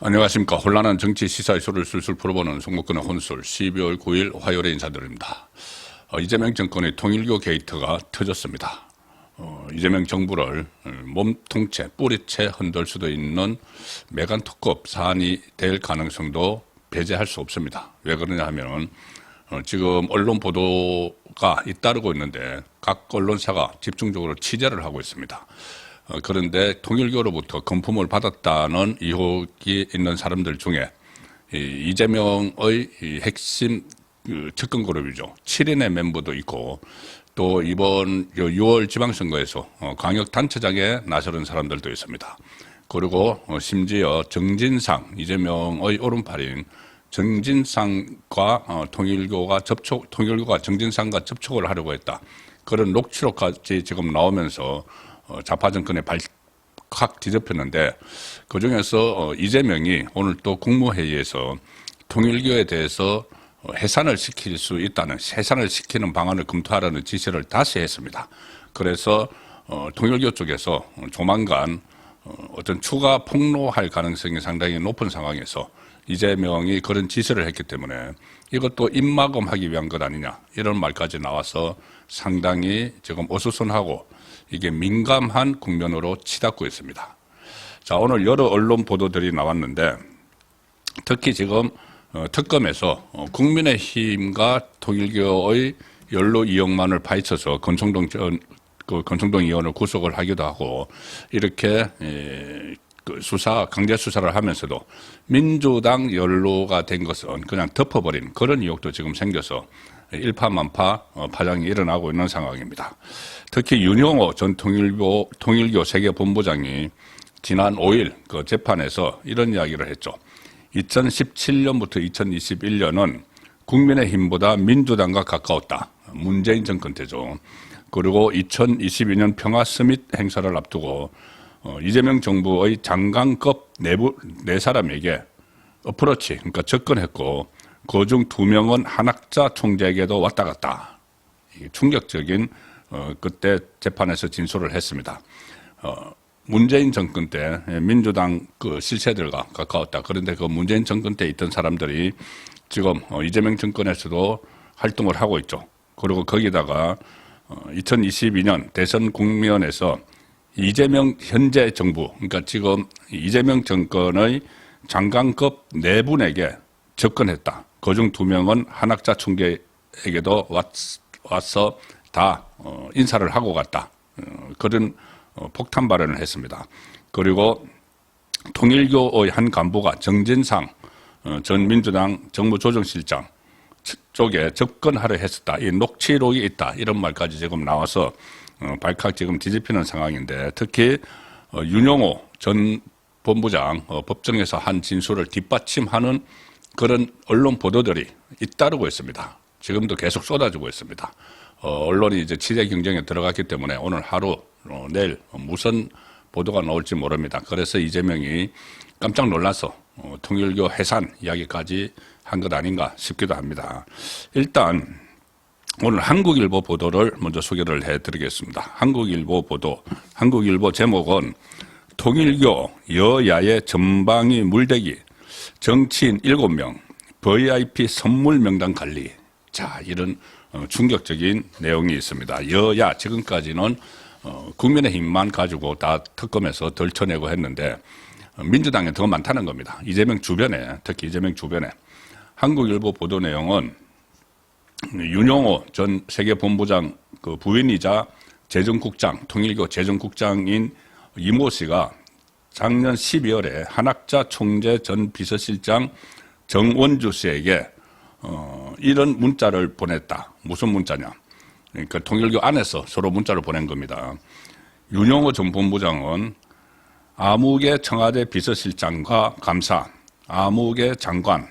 안녕하십니까. 혼란한 정치 시사 이슈를 술술 풀어보는 송국근의 혼술 12월 9일 화요일에 인사드립니다. 이재명 정권의 통일교 게이트가 터졌습니다. 이재명 정부를 몸통째 뿌리채 흔들 수도 있는 메간특급 사안이 될 가능성도 배제할 수 없습니다. 왜 그러냐 하면 지금 언론 보도가 잇따르고 있는데 각 언론사가 집중적으로 취재를 하고 있습니다. 그런데 통일교로부터 금품을 받았다는 의혹이 있는 사람들 중에 이재명의 핵심 측근 그룹이죠. 7인의 멤버도 있고 또 이번 6월 지방선거에서 광역단체장에 나서는 사람들도 있습니다. 그리고 심지어 정진상, 이재명의 오른팔인 정진상과 통일교가 정진상과 접촉을 하려고 했다. 그런 녹취록까지 지금 나오면서 좌파 정권에 발칵 뒤집혔는데 그중에서 이재명이 오늘 또 국무회의에서 통일교에 대해서 해산을 시킬 수 있다는, 해산을 시키는 방안을 검토하라는 지시를 다시 했습니다. 그래서 통일교 쪽에서 조만간 어떤 추가 폭로할 가능성이 상당히 높은 상황에서 이재명이 그런 지시를 했기 때문에 이것도 입막음하기 위한 것 아니냐 이런 말까지 나와서 상당히 지금 어수선하고 이게 민감한 국면으로 치닫고 있습니다. 자, 오늘 여러 언론 보도들이 나왔는데 특히 지금 특검에서 국민의힘과 통일교의 연루 2억만을 파헤쳐서 권성동 의원을 구속을 하기도 하고 이렇게 강제 수사를 하면서도 민주당 연루가 된 것은 그냥 덮어버린 그런 의혹도 지금 생겨서 일파만파 파장이 일어나고 있는 상황입니다. 특히 윤영호 전 통일교 세계본부장이 지난 5일 그 재판에서 이런 이야기를 했죠. 2017년부터 2021년은 국민의힘보다 민주당과 가까웠다. 문재인 정권 때죠. 그리고 2022년 평화 서밋 행사를 앞두고 이재명 정부의 장관급 내부 4사람에게 어프로치, 그러니까 접근했고 그중 2명은 한학자 총재에게도 왔다 갔다. 충격적인 그때 재판에서 진술을 했습니다. 문재인 정권 때 민주당 그 실세들과 가까웠다. 그런데 그 문재인 정권 때 있던 사람들이 지금 이재명 정권에서도 활동을 하고 있죠. 그리고 거기다가 2022년 대선 국면에서 이재명 현재 정부, 그러니까 지금 이재명 정권의 장관급 4분에게 접근했다. 그중 2명은 한학자 총재에게도 와서 다 인사를 하고 갔다. 그런 폭탄 발언을 했습니다. 그리고 통일교의 한 간부가 정진상 전 민주당 정무조정실장 쪽에 접근하려 했었다. 이 녹취록이 있다. 이런 말까지 지금 나와서 발칵 지금 뒤집히는 상황인데 특히 윤영호 전 본부장 법정에서 한 진술을 뒷받침하는 그런 언론 보도들이 잇따르고 있습니다. 지금도 계속 쏟아지고 있습니다. 언론이 이제 취재 경쟁에 들어갔기 때문에 오늘 하루 내일 무슨 보도가 나올지 모릅니다. 그래서 이재명이 깜짝 놀라서 통일교 해산 이야기까지 한 것 아닌가 싶기도 합니다. 일단 오늘 한국일보 보도를 먼저 소개를 해드리겠습니다. 한국일보 보도, 한국일보 제목은 통일교 여야의 전방위 물대기, 정치인 7명, VIP 선물 명단 관리. 자, 이런 충격적인 내용이 있습니다. 여야 지금까지는 국민의힘만 가지고 다 특검에서 덜쳐내고 했는데 민주당에 더 많다는 겁니다. 이재명 주변에, 특히 이재명 주변에. 한국일보 보도 내용은 윤영호 전 세계본부장 그 부인이자 재정국장, 통일교 재정국장인 이모 씨가 작년 12월에 한학자 총재 전 비서실장 정원주 씨에게 이런 문자를 보냈다. 무슨 문자냐? 그러니까 통일교 안에서 서로 문자를 보낸 겁니다. 윤영호 전 본부장은 아무개 청와대 비서실장과 감사, 아무개 장관,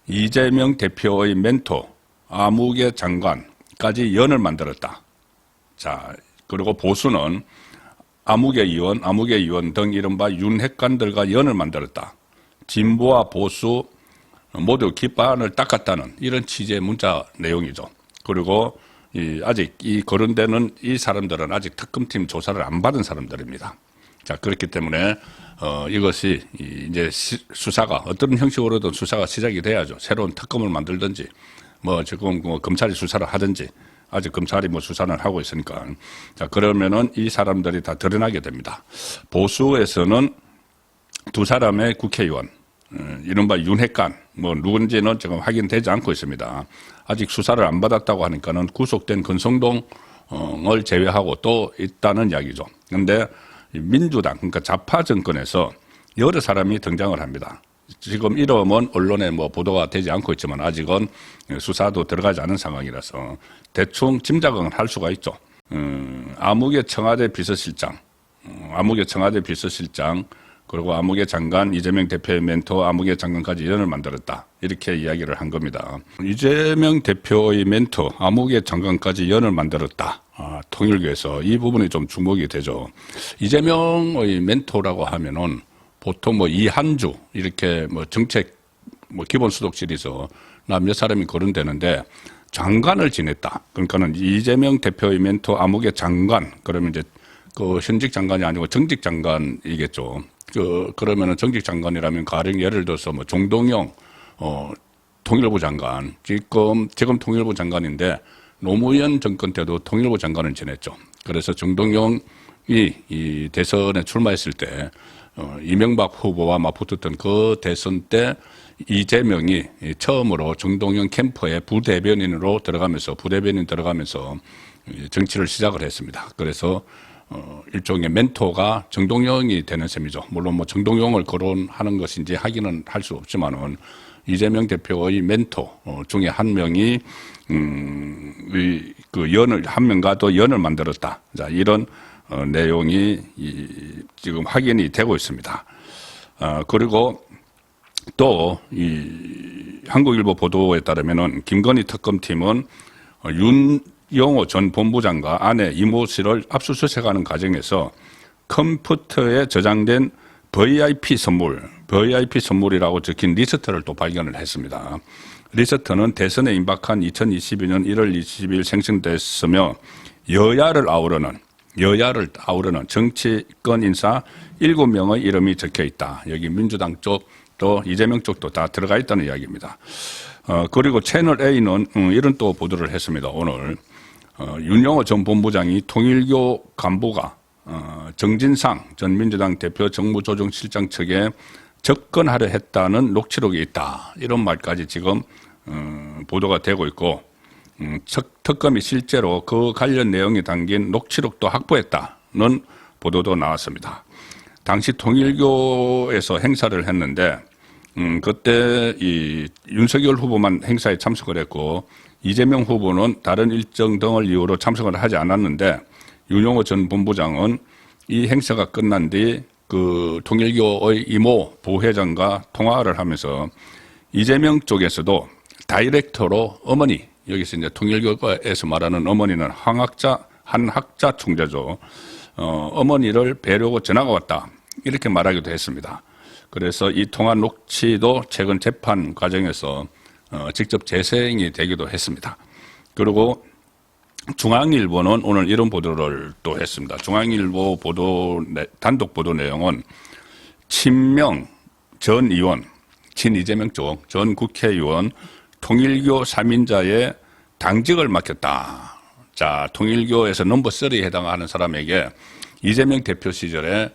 이재명 대표의 멘토, 아무개 장관까지 연을 만들었다. 자, 그리고 보수는 아무개 의원 등 이른바 윤핵관들과 연을 만들었다. 진보와 보수 모두 깃발을 닦았다는 이런 취지의 문자 내용이죠. 그리고 아직 이 거론되는 이 사람들은 아직 특검팀 조사를 안 받은 사람들입니다. 자, 그렇기 때문에 이것이 이제 수사가 어떤 형식으로든 수사가 시작이 돼야죠. 새로운 특검을 만들든지 뭐 지금 뭐 검찰이 수사를 하든지 아직 검찰이 뭐 수사는 하고 있으니까. 자, 그러면은 이 사람들이 다 드러나게 됩니다. 보수에서는 두 사람의 국회의원, 이른바 윤핵관, 뭐 누군지는 지금 확인되지 않고 있습니다. 아직 수사를 안 받았다고 하니까는 구속된 권성동을 제외하고 또 있다는 이야기죠. 그런데 민주당, 그러니까 좌파 정권에서 여러 사람이 등장을 합니다. 지금 이름은 언론에 뭐 보도가 되지 않고 있지만 아직은 수사도 들어가지 않은 상황이라서 대충 짐작은 할 수가 있죠. 아무개 청와대 비서실장, 그리고 아무개 장관, 이재명 대표의 멘토 아무개 장관까지 연을 만들었다. 이렇게 이야기를 한 겁니다. 이재명 대표의 멘토 아무개 장관까지 연을 만들었다. 통일교에서 이 부분이 좀 주목이 되죠. 이재명의 멘토라고 하면은 보통 뭐 이한주 이렇게 뭐 정책 뭐 기본 수독실에서 몇 사람이 거론되는데 장관을 지냈다. 그러니까는 이재명 대표의 멘토 아무개 장관 그러면 이제 그 현직 장관이 아니고 정직 장관이겠죠. 그러면은 정직 장관이라면 가령 예를 들어서 뭐 종동영 통일부 장관 지금 통일부 장관인데 노무현 정권 때도 통일부 장관을 지냈죠. 그래서 정동영이 이 대선에 출마했을 때 이명박 후보와 맞붙었던 그 대선 때 이재명이 처음으로 정동영 캠프의 부대변인으로 들어가면서 정치를 시작을 했습니다. 그래서 일종의 멘토가 정동영이 되는 셈이죠. 물론 뭐 정동영을 거론하는 것인지 확인은 할 수 없지만은 이재명 대표의 멘토 중에 한 명이 한 명과도 연을 만들었다. 자, 이런 내용이 지금 확인이 되고 있습니다. 그리고 또 이 한국일보 보도에 따르면은 김건희 특검팀은 윤영호 전 본부장과 아내 이모 씨를 압수수색하는 과정에서 컴퓨터에 저장된 VIP 선물이라고 적힌 리스트를 또 발견을 했습니다. 리스트는 대선에 임박한 2022년 1월 20일 생성됐으며 여야를 아우르는 정치권 인사 7명의 이름이 적혀 있다. 여기 민주당 쪽도 이재명 쪽도 다 들어가 있다는 이야기입니다. 그리고 채널A는 이런 또 보도를 했습니다. 오늘 윤영호 전 본부장이 통일교 간부가 정진상 전 민주당 대표 정무조정실장 측에 접근하려 했다는 녹취록이 있다. 이런 말까지 지금 보도가 되고 있고 특검이 실제로 그 관련 내용이 담긴 녹취록도 확보했다는 보도도 나왔습니다. 당시 통일교에서 행사를 했는데 그때 이 윤석열 후보만 행사에 참석을 했고 이재명 후보는 다른 일정 등을 이유로 참석을 하지 않았는데 윤영호 전 본부장은 이 행사가 끝난 뒤 그 통일교의 이모 부회장과 통화를 하면서 이재명 쪽에서도 다이렉터로 어머니, 여기서 이제 통일교에서 말하는 어머니는 한 학자 총재죠. 어머니를 뵈려고 전화가 왔다. 이렇게 말하기도 했습니다. 그래서 이 통화 녹취도 최근 재판 과정에서 직접 재생이 되기도 했습니다. 그리고 중앙일보는 오늘 이런 보도를 또 했습니다. 중앙일보 단독 보도 내용은 친명 전 의원, 친이재명 쪽 전 국회의원 통일교 3인자의 당직을 맡겼다. 자, 통일교에서 넘버 3에 해당하는 사람에게 이재명 대표 시절에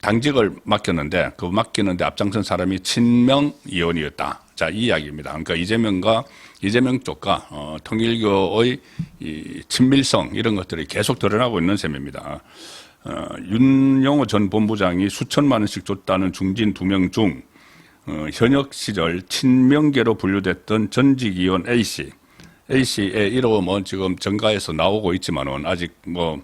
당직을 맡겼는데 그 맡기는데 앞장선 사람이 친명 의원이었다. 자, 이 이야기입니다. 그러니까 이재명 쪽과 통일교의 이 친밀성 이런 것들이 계속 드러나고 있는 셈입니다. 윤영호 전 본부장이 수천만 원씩 줬다는 중진 2명 중 현역 시절 친명계로 분류됐던 전직 의원 A씨의 이름은 지금 정가에서 나오고 있지만은 아직 뭐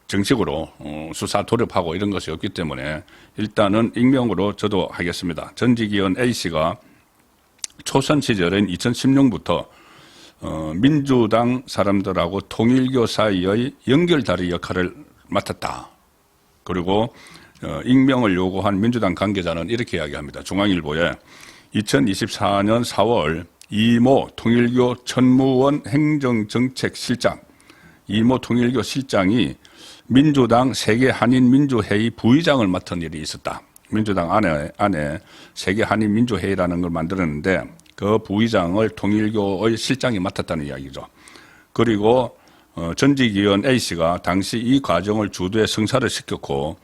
정식으로 수사 돌입하고 이런 것이 없기 때문에 일단은 익명으로 저도 하겠습니다. 전직 의원 A씨가 초선 시절인 2016부터 민주당 사람들하고 통일교 사이의 연결다리 역할을 맡았다. 그리고 익명을 요구한 민주당 관계자는 이렇게 이야기합니다. 중앙일보에 2024년 4월 이모 통일교 전무원 행정정책실장 이모 통일교 실장이 민주당 세계 한인민주회의 부의장을 맡은 일이 있었다. 민주당 안에 세계 한인민주회의라는 걸 만들었는데 그 부의장을 통일교의 실장이 맡았다는 이야기죠. 그리고 전직 의원 A씨가 당시 이 과정을 주도해 성사를 시켰고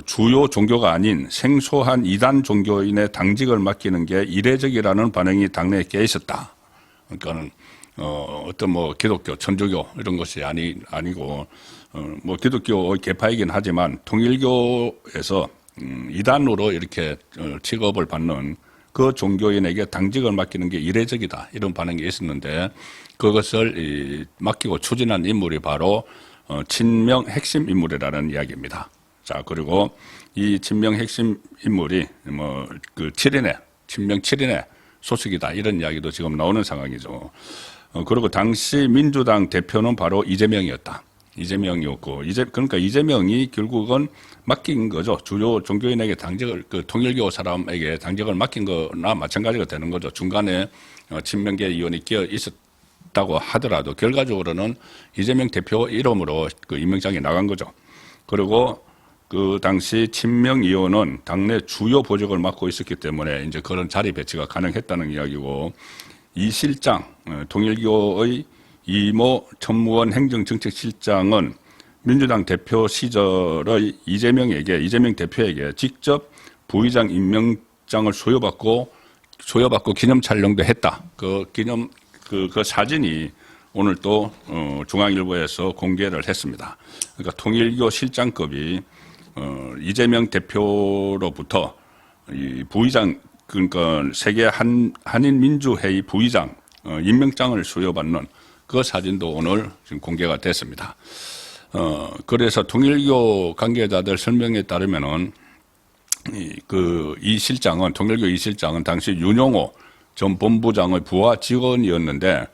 주요 종교가 아닌 생소한 이단 종교인의 당직을 맡기는 게 이례적이라는 반응이 당내에 꽤 있었다. 그러니까는 어떤 뭐 기독교, 천주교 이런 것이 아니고 뭐 기독교의 계파이긴 하지만 통일교에서 이단으로 이렇게 취급을 받는 그 종교인에게 당직을 맡기는 게 이례적이다 이런 반응이 있었는데 그것을 맡기고 추진한 인물이 바로 친명 핵심 인물이라는 이야기입니다. 자, 그리고 이 친명 핵심 인물이 뭐 그 친명 7인의 소속이다 이런 이야기도 지금 나오는 상황이죠. 그리고 당시 민주당 대표는 바로 이재명이었다. 이재명이었고 그러니까 이재명이 결국은 맡긴 거죠. 주요 종교인에게 당직을 통일교 사람에게 당직을 맡긴 거나 마찬가지가 되는 거죠. 중간에 친명계 의원이 끼어 있었다고 하더라도 결과적으로는 이재명 대표 이름으로 그 임명장이 나간 거죠. 그리고 그 당시 친명 의원은 당내 주요 보직을 맡고 있었기 때문에 이제 그런 자리 배치가 가능했다는 이야기고 이 실장 통일교의 이모 전무원 행정정책실장은 민주당 대표 시절의 이재명 대표에게 직접 부의장 임명장을 소요받고 기념 촬영도 했다. 그 사진이 오늘 또 중앙일보에서 공개를 했습니다. 그러니까 통일교 실장급이 이재명 대표로부터 이 부의장 그러니까 세계 한인민주회의 부의장 임명장을 수여받는 그 사진도 오늘 지금 공개가 됐습니다. 그래서 통일교 관계자들 설명에 따르면은 통일교 이 실장은 당시 윤용호 전 본부장의 부하 직원이었는데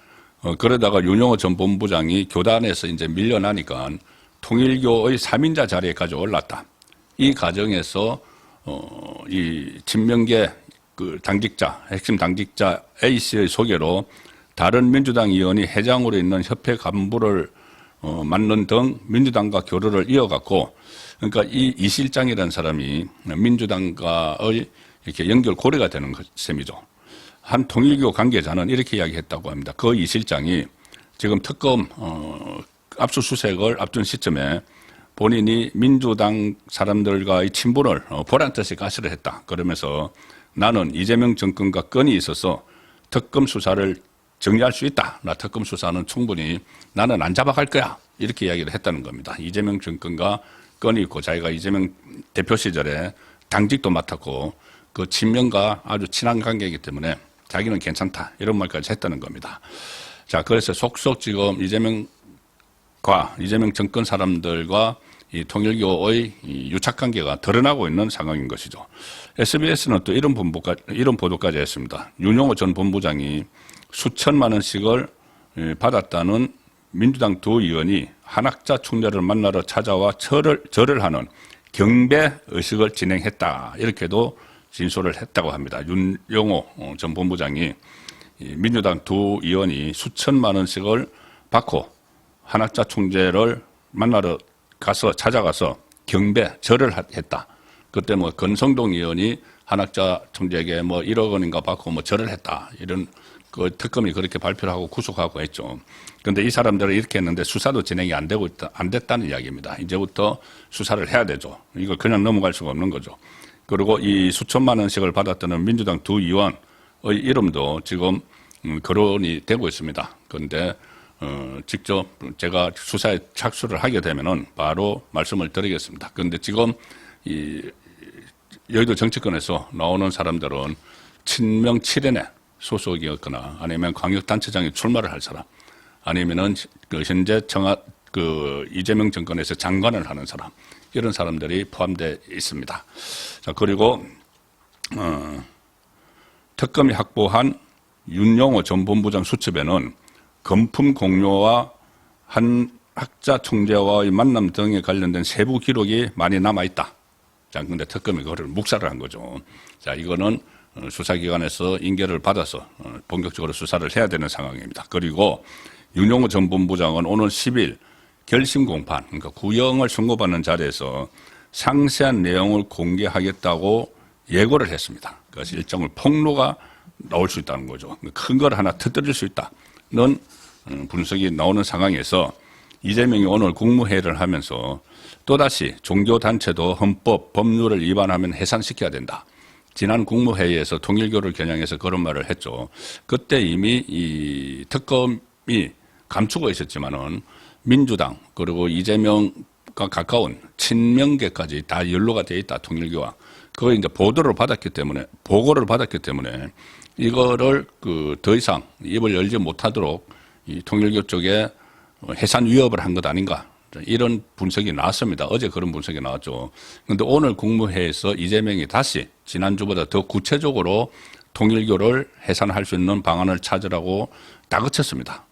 그러다가 윤용호 전 본부장이 교단에서 이제 밀려나니까 통일교의 3인자 자리에까지 올랐다. 이 과정에서 이 친명계 그 핵심 당직자 A씨의 소개로 다른 민주당 의원이 회장으로 있는 협회 간부를 맡는 등 민주당과 교류를 이어갔고, 그러니까 이 실장이라는 사람이 민주당과의 이렇게 연결고리가 되는 셈이죠. 한 통일교 관계자는 이렇게 이야기했다고 합니다. 그 이 실장이 지금 특검 압수수색을 앞둔 시점에 본인이 민주당 사람들과의 친분을 보란 듯이 가시를 했다. 그러면서 나는 이재명 정권과 건이 있어서 특검 수사를 정리할 수 있다. 나 특검 수사는 충분히 나는 안 잡아갈 거야. 이렇게 이야기를 했다는 겁니다. 이재명 정권과 건이 있고 자기가 이재명 대표 시절에 당직도 맡았고 그 친명과 아주 친한 관계이기 때문에 자기는 괜찮다. 이런 말까지 했다는 겁니다. 자, 그래서 속속 지금 이재명 정권 사람들과 이 통일교의 이 유착관계가 드러나고 있는 상황인 것이죠. SBS는 또 이런 보도까지 했습니다. 윤용호 전 본부장이 수천만 원씩을 받았다는 민주당 두 의원이 한학자 총재를 만나러 찾아와 절을 하는 경배 의식을 진행했다. 이렇게도 진술을 했다고 합니다. 윤용호 전 본부장이 민주당 두 의원이 수천만 원씩을 받고 한학자 총재를 만나러 찾아가서 절을 했다. 그때 뭐 권성동 의원이 한학자 총재에게 뭐 1억 원인가 받고 뭐 절을 했다. 이런 그 특검이 그렇게 발표를 하고 구속하고 했죠. 그런데 이 사람들은 이렇게 했는데 수사도 진행이 안 됐다는 이야기입니다. 이제부터 수사를 해야 되죠. 이걸 그냥 넘어갈 수가 없는 거죠. 그리고 이 수천만 원씩을 받았다는 민주당 두 의원의 이름도 지금 거론이 되고 있습니다. 그런데 직접 제가 수사에 착수를 하게 되면은 바로 말씀을 드리겠습니다. 그런데 지금 이 여의도 정치권에서 나오는 사람들은 친명 7인의 소속이었거나 아니면 광역단체장에 출마를 할 사람 아니면은 그 현재 이재명 정권에서 장관을 하는 사람 이런 사람들이 포함되어 있습니다. 자, 그리고 특검이 확보한 윤용호 전 본부장 수첩에는 금품 공유와 한 학자 총재와의 만남 등에 관련된 세부 기록이 많이 남아있다. 자, 근데 특검이 그거를 묵살을 한 거죠. 자, 이거는 수사기관에서 인계를 받아서 본격적으로 수사를 해야 되는 상황입니다. 그리고 윤용호 전 본부장은 오는 10일 결심 공판, 그러니까 구형을 선고받는 자리에서 상세한 내용을 공개하겠다고 예고를 했습니다. 그래서 일종의 폭로가 나올 수 있다는 거죠. 큰 걸 하나 터뜨릴 수 있다는 분석이 나오는 상황에서 이재명이 오늘 국무회의를 하면서 또다시 종교단체도 헌법, 법률을 위반하면 해산시켜야 된다. 지난 국무회의에서 통일교를 겨냥해서 그런 말을 했죠. 그때 이미 이 특검이 감추고 있었지만은 민주당 그리고 이재명과 가까운 친명계까지 다 연루가 돼 있다. 통일교와. 그거 이제 보고를 받았기 때문에 이거를 더 이상 입을 열지 못하도록 이 통일교 쪽에 해산 위협을 한 것 아닌가. 이런 분석이 나왔습니다. 어제 그런 분석이 나왔죠. 그런데 오늘 국무회의에서 이재명이 다시 지난주보다 더 구체적으로 통일교를 해산할 수 있는 방안을 찾으라고 다그쳤습니다.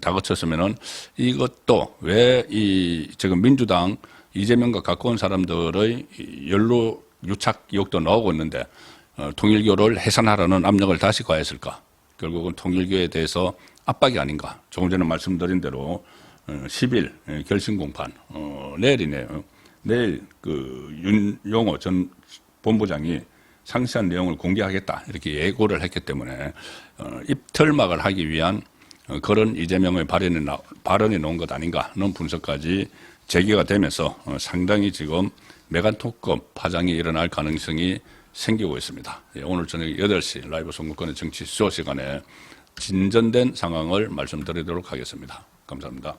다그쳤으면은 이것도 왜 지금 민주당 이재명과 가까운 사람들의 연루 유착 의혹도 나오고 있는데 통일교를 해산하라는 압력을 다시 가했을까? 결국은 통일교에 대해서 압박이 아닌가? 조금 전에 말씀드린 대로 10일 결심 공판 내일이네요. 내일 윤용호 전 본부장이 상세한 내용을 공개하겠다 이렇게 예고를 했기 때문에 입털막을 하기 위한 그런 이재명의 발언이 나온 것 아닌가는 분석까지 제기가 되면서 상당히 지금 메간톡급 파장이 일어날 가능성이 생기고 있습니다. 오늘 저녁 8시 라이브 선거권의 정치 수요 시간에 진전된 상황을 말씀드리도록 하겠습니다. 감사합니다.